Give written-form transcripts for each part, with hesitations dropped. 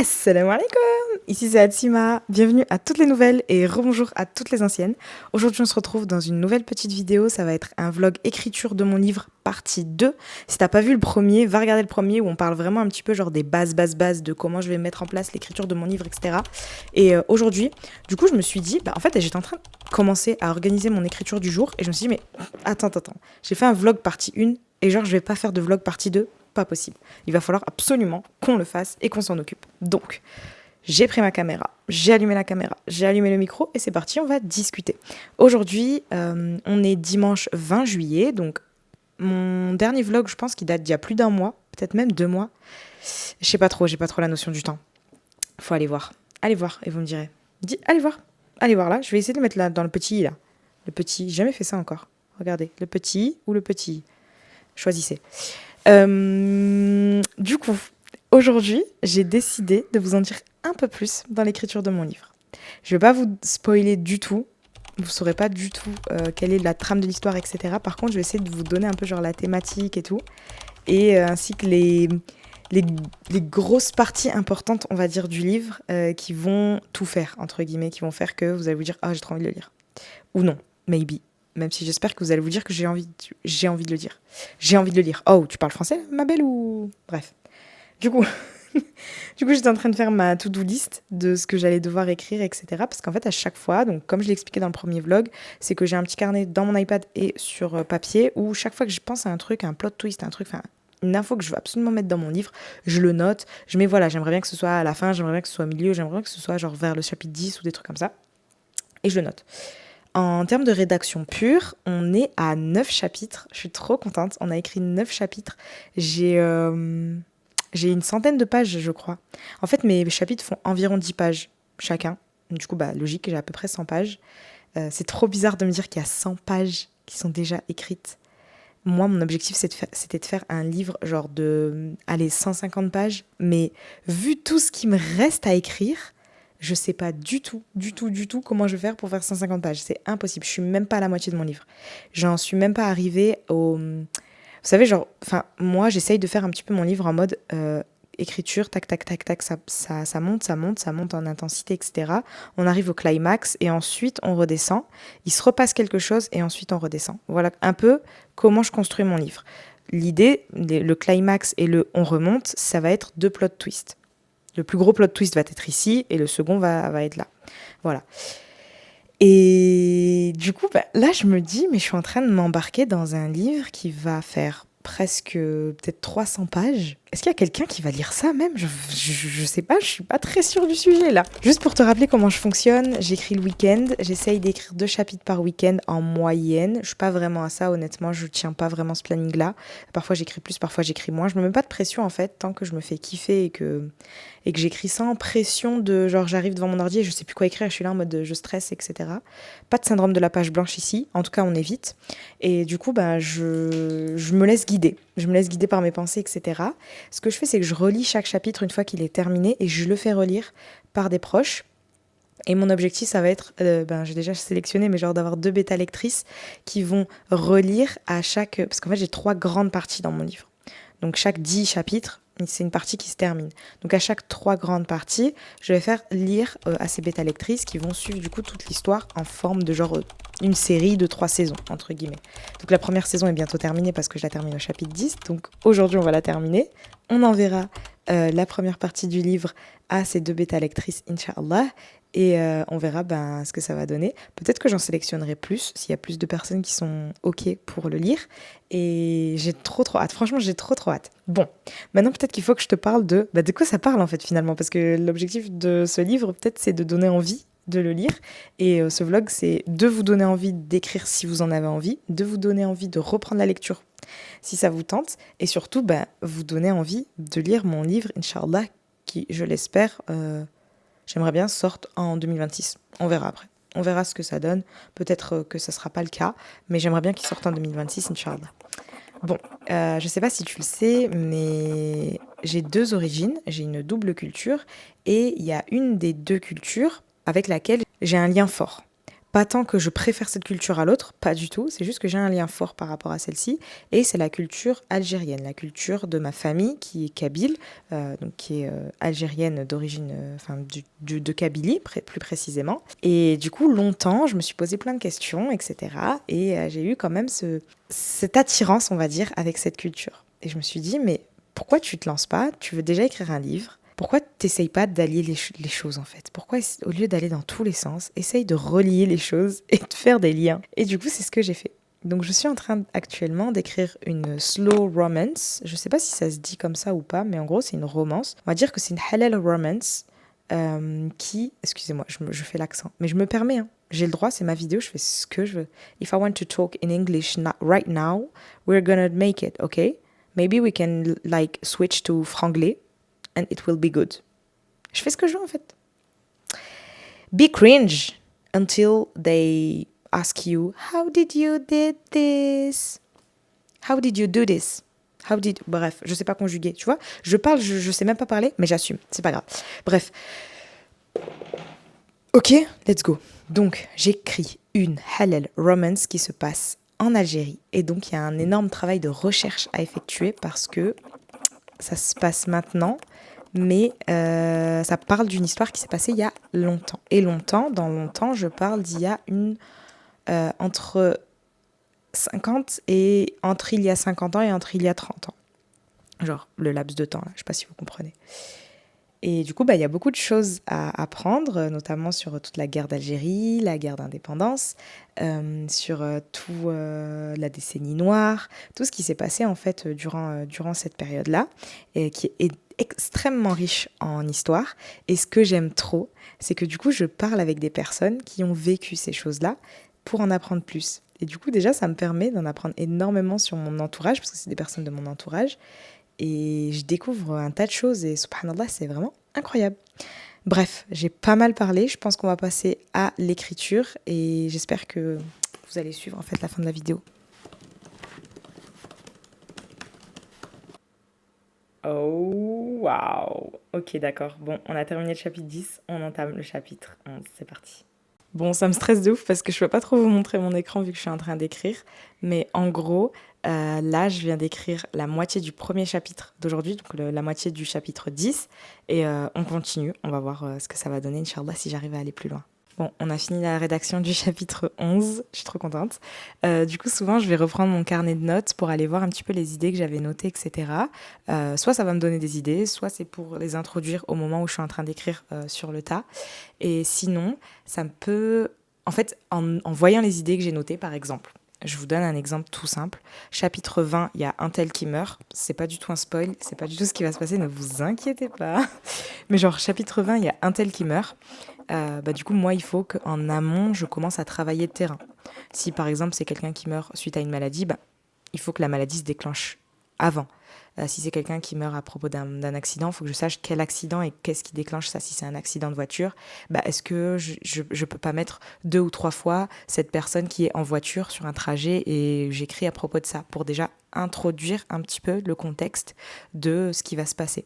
Assalamu alaikum. Ici c'est Hatsima, bienvenue à toutes les nouvelles et rebonjour à toutes les anciennes. Aujourd'hui on se retrouve dans une nouvelle petite vidéo, ça va être un vlog écriture de mon livre partie 2. Si t'as pas vu le premier, va regarder le premier où on parle vraiment un petit peu genre des bases de comment je vais mettre en place l'écriture de mon livre, etc. Et aujourd'hui, du coup je me suis dit, en fait j'étais en train de commencer à organiser mon écriture du jour et je me suis dit mais attends, j'ai fait un vlog partie 1 et genre je vais pas faire de vlog partie 2. Pas possible. Il va falloir absolument qu'on le fasse et qu'on s'en occupe. Donc, j'ai pris ma caméra, j'ai allumé la caméra, j'ai allumé le micro et c'est parti, on va discuter. Aujourd'hui, on est dimanche 20 juillet, donc mon dernier vlog, je pense qu'il date d'il y a plus d'un mois, peut-être même 2 mois. Je sais pas trop, j'ai pas trop la notion du temps. Faut aller voir. Allez voir et vous me direz. Allez voir là, je vais essayer de le mettre là dans le petit i là. Le petit, j'ai jamais fait ça encore. Regardez, le petit i ou le petit i. Choisissez. Du coup, aujourd'hui, j'ai décidé de vous en dire un peu plus dans l'écriture de mon livre. Je ne vais pas vous spoiler du tout. Vous ne saurez pas du tout quelle est la trame de l'histoire, etc. Par contre, je vais essayer de vous donner un peu genre la thématique et tout. Et ainsi que les grosses parties importantes, on va dire, du livre qui vont tout faire, entre guillemets, qui vont faire que vous allez vous dire « Ah, j'ai trop envie de le lire ». Ou non, maybe. Même si j'espère que vous allez vous dire que j'ai envie de le dire. J'ai envie de le lire. Oh, tu parles français, ma belle, ou... Bref. Du coup, j'étais en train de faire ma to-do list de ce que j'allais devoir écrire, etc. Parce qu'en fait, à chaque fois, donc comme je l'ai expliqué dans le premier vlog, c'est que j'ai un petit carnet dans mon iPad et sur papier où chaque fois que je pense à un truc, un plot twist, un truc, enfin, une info que je veux absolument mettre dans mon livre, je le note. Je mets, voilà, j'aimerais bien que ce soit à la fin, j'aimerais bien que ce soit au milieu, j'aimerais bien que ce soit genre vers le chapitre 10 ou des trucs comme ça. Et je le note. En termes de rédaction pure, on est à 9 chapitres. Je suis trop contente. On a écrit 9 chapitres. J'ai une centaine de pages, je crois. En fait, mes chapitres font environ 10 pages chacun. Du coup, logique, j'ai à peu près 100 pages. C'est trop bizarre de me dire qu'il y a 100 pages qui sont déjà écrites. Moi, mon objectif, c'était de faire un livre genre de 150 pages. Mais vu tout ce qui me reste à écrire, je sais pas du tout comment je vais faire pour faire 150 pages. C'est impossible. Je suis même pas à la moitié de mon livre. J'en suis même pas arrivée au... Vous savez, genre... Enfin, moi, j'essaye de faire un petit peu mon livre en mode écriture, tac, ça monte en intensité, etc. On arrive au climax et ensuite, on redescend. Il se repasse quelque chose et ensuite, on redescend. Voilà un peu comment je construis mon livre. L'idée, le climax et le on remonte, ça va être 2 plot twists. Le plus gros plot twist va être ici et le second va être là. Voilà. Et du coup, là, je me dis, mais je suis en train de m'embarquer dans un livre qui va faire presque peut-être 300 pages. Est-ce qu'il y a quelqu'un qui va lire ça même? Je sais pas, je suis pas très sûre du sujet là. Juste pour te rappeler comment je fonctionne, j'écris le week-end, j'essaye d'écrire 2 chapitres par week-end en moyenne. Je suis pas vraiment à ça, honnêtement, je tiens pas vraiment ce planning-là. Parfois j'écris plus, parfois j'écris moins. Je me mets pas de pression en fait, tant que je me fais kiffer et que j'écris sans pression de genre j'arrive devant mon ordi et je sais plus quoi écrire, je suis là en mode je stresse, etc. Pas de syndrome de la page blanche ici, en tout cas on évite. Et du coup, je me laisse guider. Je me laisse guider par mes pensées, etc. Ce que je fais, c'est que je relis chaque chapitre une fois qu'il est terminé et je le fais relire par des proches. Et mon objectif, ça va être, j'ai déjà sélectionné, mais genre d'avoir 2 bêta-lectrices qui vont relire à chaque... Parce qu'en fait, j'ai 3 grandes parties dans mon livre. Donc chaque 10 chapitres, c'est une partie qui se termine. Donc à chaque 3 grandes parties, je vais faire lire à ces bêta-lectrices qui vont suivre du coup toute l'histoire en forme de genre une série de 3 saisons, entre guillemets. Donc la première saison est bientôt terminée parce que je la termine au chapitre 10. Donc aujourd'hui, on va la terminer. On enverra la première partie du livre à ces 2 bêta-lectrices, Inch'Allah. Et on verra ce que ça va donner. Peut-être que j'en sélectionnerai plus s'il y a plus de personnes qui sont OK pour le lire. Et j'ai trop hâte. Franchement, j'ai trop hâte. Bon, maintenant peut-être qu'il faut que je te parle de quoi ça parle en fait finalement. Parce que l'objectif de ce livre, peut-être, c'est de donner envie de le lire. Et ce vlog, c'est de vous donner envie d'écrire si vous en avez envie, de vous donner envie de reprendre la lecture si ça vous tente. Et surtout, vous donner envie de lire mon livre, Inch'Allah, qui, je l'espère... j'aimerais bien sorte en 2026. On verra après. On verra ce que ça donne. Peut-être que ça ne sera pas le cas, mais j'aimerais bien qu'il sorte en 2026, Inch'Allah. Bon, je ne sais pas si tu le sais, mais j'ai 2 origines. J'ai une double culture et il y a une des 2 cultures avec laquelle j'ai un lien fort. Pas tant que je préfère cette culture à l'autre, pas du tout, c'est juste que j'ai un lien fort par rapport à celle-ci, et c'est la culture algérienne, la culture de ma famille qui est kabyle, donc qui est algérienne d'origine, enfin de Kabylie plus précisément. Et du coup, longtemps, je me suis posé plein de questions, etc. Et j'ai eu quand même cette attirance, on va dire, avec cette culture. Et je me suis dit, mais pourquoi tu te lances pas? Tu veux déjà écrire un livre? Pourquoi t'essayes pas d'allier les choses en fait? Pourquoi au lieu d'aller dans tous les sens, essaye de relier les choses et de faire des liens? Et du coup, c'est ce que j'ai fait. Donc je suis en train actuellement d'écrire une slow romance. Je sais pas si ça se dit comme ça ou pas, mais en gros c'est une romance. On va dire que c'est une halal romance qui... Excusez-moi, je fais l'accent. Mais je me permets, hein. J'ai le droit, c'est ma vidéo, je fais ce que je veux. If I want to talk in English right now, we're gonna make it, okay? Maybe we can like switch to franglais. And it will be good. Je fais ce que je veux en fait. Be cringe until they ask you, how did you did this? How did you do this? Bref, je sais pas conjuguer, tu vois. Je parle, je sais même pas parler, mais j'assume, c'est pas grave. Bref. Ok, let's go. Donc, j'écris une halal romance qui se passe en Algérie. Et donc, il y a un énorme travail de recherche à effectuer parce que ça se passe maintenant. Mais ça parle d'une histoire qui s'est passée il y a longtemps. Et dans longtemps, je parle d'il y a entre 50 et entre il y a 50 ans et entre il y a 30 ans. Genre le laps de temps, là, je ne sais pas si vous comprenez. Et du coup, il y a beaucoup de choses à apprendre, notamment sur toute la guerre d'Algérie, la guerre d'indépendance, sur tout la décennie noire, tout ce qui s'est passé en fait durant cette période-là, et qui est extrêmement riche en histoire. Et ce que j'aime trop, c'est que du coup, je parle avec des personnes qui ont vécu ces choses-là pour en apprendre plus. Et du coup, déjà, ça me permet d'en apprendre énormément sur mon entourage, parce que c'est des personnes de mon entourage. Et je découvre un tas de choses et subhanallah, c'est vraiment incroyable. Bref, j'ai pas mal parlé. Je pense qu'on va passer à l'écriture et j'espère que vous allez suivre en fait la fin de la vidéo. Oh, waouh. Ok, d'accord. Bon, on a terminé le chapitre 10, on entame le chapitre 11. C'est parti. Bon, ça me stresse de ouf parce que je peux pas trop vous montrer mon écran vu que je suis en train d'écrire. Mais en gros, là, je viens d'écrire la moitié du premier chapitre d'aujourd'hui, donc la moitié du chapitre 10. Et on continue. On va voir ce que ça va donner, Inch'Allah, si j'arrive à aller plus loin. Bon, on a fini la rédaction du chapitre 11. Je suis trop contente. Du coup, souvent, je vais reprendre mon carnet de notes pour aller voir un petit peu les idées que j'avais notées, etc. Soit ça va me donner des idées, soit c'est pour les introduire au moment où je suis en train d'écrire sur le tas. Et sinon, ça me peut... En fait, en voyant les idées que j'ai notées, par exemple, je vous donne un exemple tout simple. Chapitre 20, il y a un tel qui meurt. C'est pas du tout un spoil, c'est pas du tout ce qui va se passer, ne vous inquiétez pas. Mais genre, chapitre 20, il y a un tel qui meurt. Du coup, moi, il faut qu'en amont, je commence à travailler le terrain. Si, par exemple, c'est quelqu'un qui meurt suite à une maladie, il faut que la maladie se déclenche avant. Si c'est quelqu'un qui meurt à propos d'un accident, il faut que je sache quel accident et qu'est-ce qui déclenche ça. Si c'est un accident de voiture, est-ce que je peux pas mettre 2 ou 3 fois cette personne qui est en voiture sur un trajet et j'écris à propos de ça pour déjà introduire un petit peu le contexte de ce qui va se passer.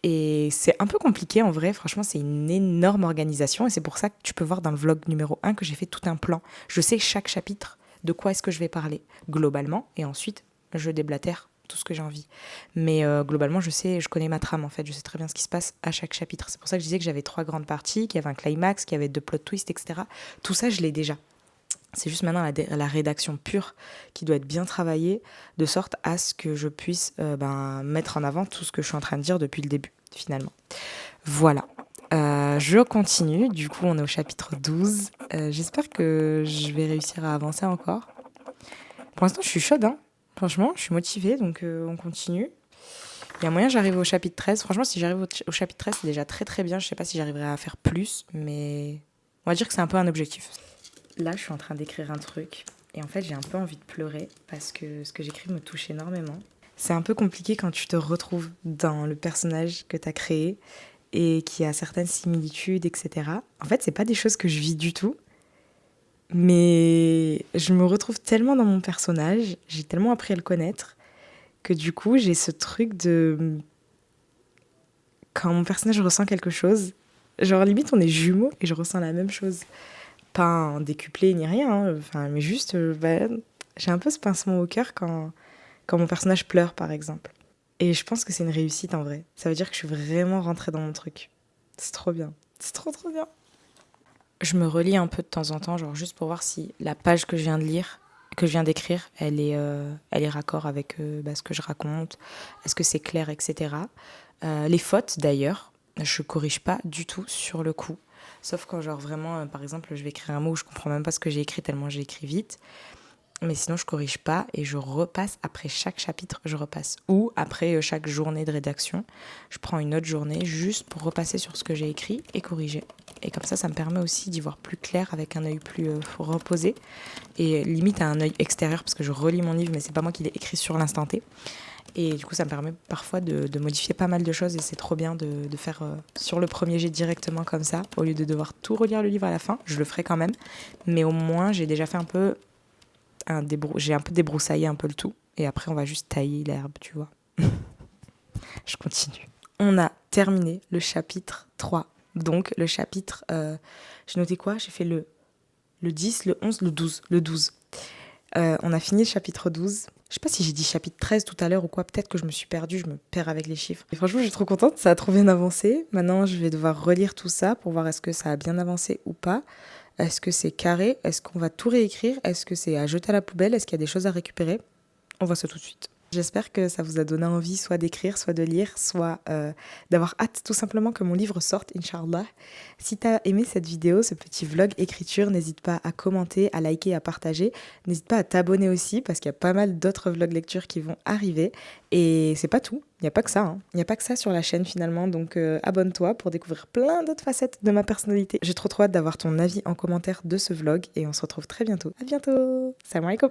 Et c'est un peu compliqué en vrai, franchement c'est une énorme organisation et c'est pour ça que tu peux voir dans le vlog numéro 1 que j'ai fait tout un plan. Je sais chaque chapitre de quoi est-ce que je vais parler globalement et ensuite je déblatère tout ce que j'ai envie. Mais globalement je connais ma trame en fait, je sais très bien ce qui se passe à chaque chapitre. C'est pour ça que je disais que j'avais 3 grandes parties, qu'il y avait un climax, qu'il y avait 2 plot twists, etc. Tout ça je l'ai déjà. C'est juste maintenant la rédaction pure qui doit être bien travaillée de sorte à ce que je puisse mettre en avant tout ce que je suis en train de dire depuis le début, finalement. Voilà. Je continue. Du coup, on est au chapitre 12. J'espère que je vais réussir à avancer encore. Pour l'instant, je suis chaude, hein. Franchement, je suis motivée, donc on continue. Il y a moyen que j'arrive au chapitre 13. Franchement, si j'arrive au chapitre 13, c'est déjà très très bien. Je ne sais pas si j'arriverai à faire plus, mais on va dire que c'est un peu un objectif. Là, je suis en train d'écrire un truc et en fait, j'ai un peu envie de pleurer parce que ce que j'écris me touche énormément. C'est un peu compliqué quand tu te retrouves dans le personnage que tu as créé et qui a certaines similitudes, etc. En fait, c'est pas des choses que je vis du tout, mais je me retrouve tellement dans mon personnage, j'ai tellement appris à le connaître que du coup, j'ai ce truc de... Quand mon personnage ressent quelque chose, genre limite on est jumeaux et je ressens la même chose. pas en décuplé ni rien, hein, enfin, mais juste, j'ai un peu ce pincement au cœur quand mon personnage pleure, par exemple. Et je pense que c'est une réussite en vrai. Ça veut dire que je suis vraiment rentrée dans mon truc. C'est trop bien. C'est trop trop bien. Je me relis un peu de temps en temps, genre juste pour voir si la page que je viens de lire, que je viens d'écrire, elle est raccord avec ce que je raconte. Est-ce que c'est clair, etc. Les fautes, d'ailleurs, je corrige pas du tout sur le coup. Sauf quand, genre, vraiment, par exemple, je vais écrire un mot où je comprends même pas ce que j'ai écrit tellement j'ai écrit vite. Mais sinon, je corrige pas et je repasse après chaque chapitre, je repasse. Ou après chaque journée de rédaction, je prends une autre journée juste pour repasser sur ce que j'ai écrit et corriger. Et comme ça me permet aussi d'y voir plus clair avec un œil plus reposé et limite à un œil extérieur parce que je relis mon livre mais c'est pas moi qui l'ai écrit sur l'instant T. Et du coup, ça me permet parfois de modifier pas mal de choses et c'est trop bien de faire sur le premier jet directement comme ça au lieu de devoir tout relire le livre à la fin. Je le ferai quand même, mais au moins j'ai déjà fait j'ai un peu débroussaillé un peu le tout et après on va juste tailler l'herbe, tu vois. Je continue. On a terminé le chapitre 3. Donc le chapitre, j'ai noté quoi? J'ai fait le 10, le 11, le 12. Le 12. On a fini le chapitre 12. Je sais pas si j'ai dit chapitre 13 tout à l'heure ou quoi. Peut-être que je me suis perdue, je me perds avec les chiffres. Et franchement, je suis trop contente, ça a trop bien avancé. Maintenant, je vais devoir relire tout ça pour voir est-ce que ça a bien avancé ou pas. Est-ce que c'est carré? Est-ce qu'on va tout réécrire? Est-ce que c'est à jeter à la poubelle? Est-ce qu'il y a des choses à récupérer? On voit ça tout de suite. J'espère que ça vous a donné envie soit d'écrire, soit de lire, soit d'avoir hâte tout simplement que mon livre sorte, Inch'Allah. Si t'as aimé cette vidéo, ce petit vlog écriture, n'hésite pas à commenter, à liker, à partager. N'hésite pas à t'abonner aussi parce qu'il y a pas mal d'autres vlogs lecture qui vont arriver. Et c'est pas tout, il n'y a pas que ça. Hein. Il n'y a pas que ça sur la chaîne finalement, donc abonne-toi pour découvrir plein d'autres facettes de ma personnalité. J'ai trop hâte d'avoir ton avis en commentaire de ce vlog et on se retrouve très bientôt. À bientôt. Salam alaikum.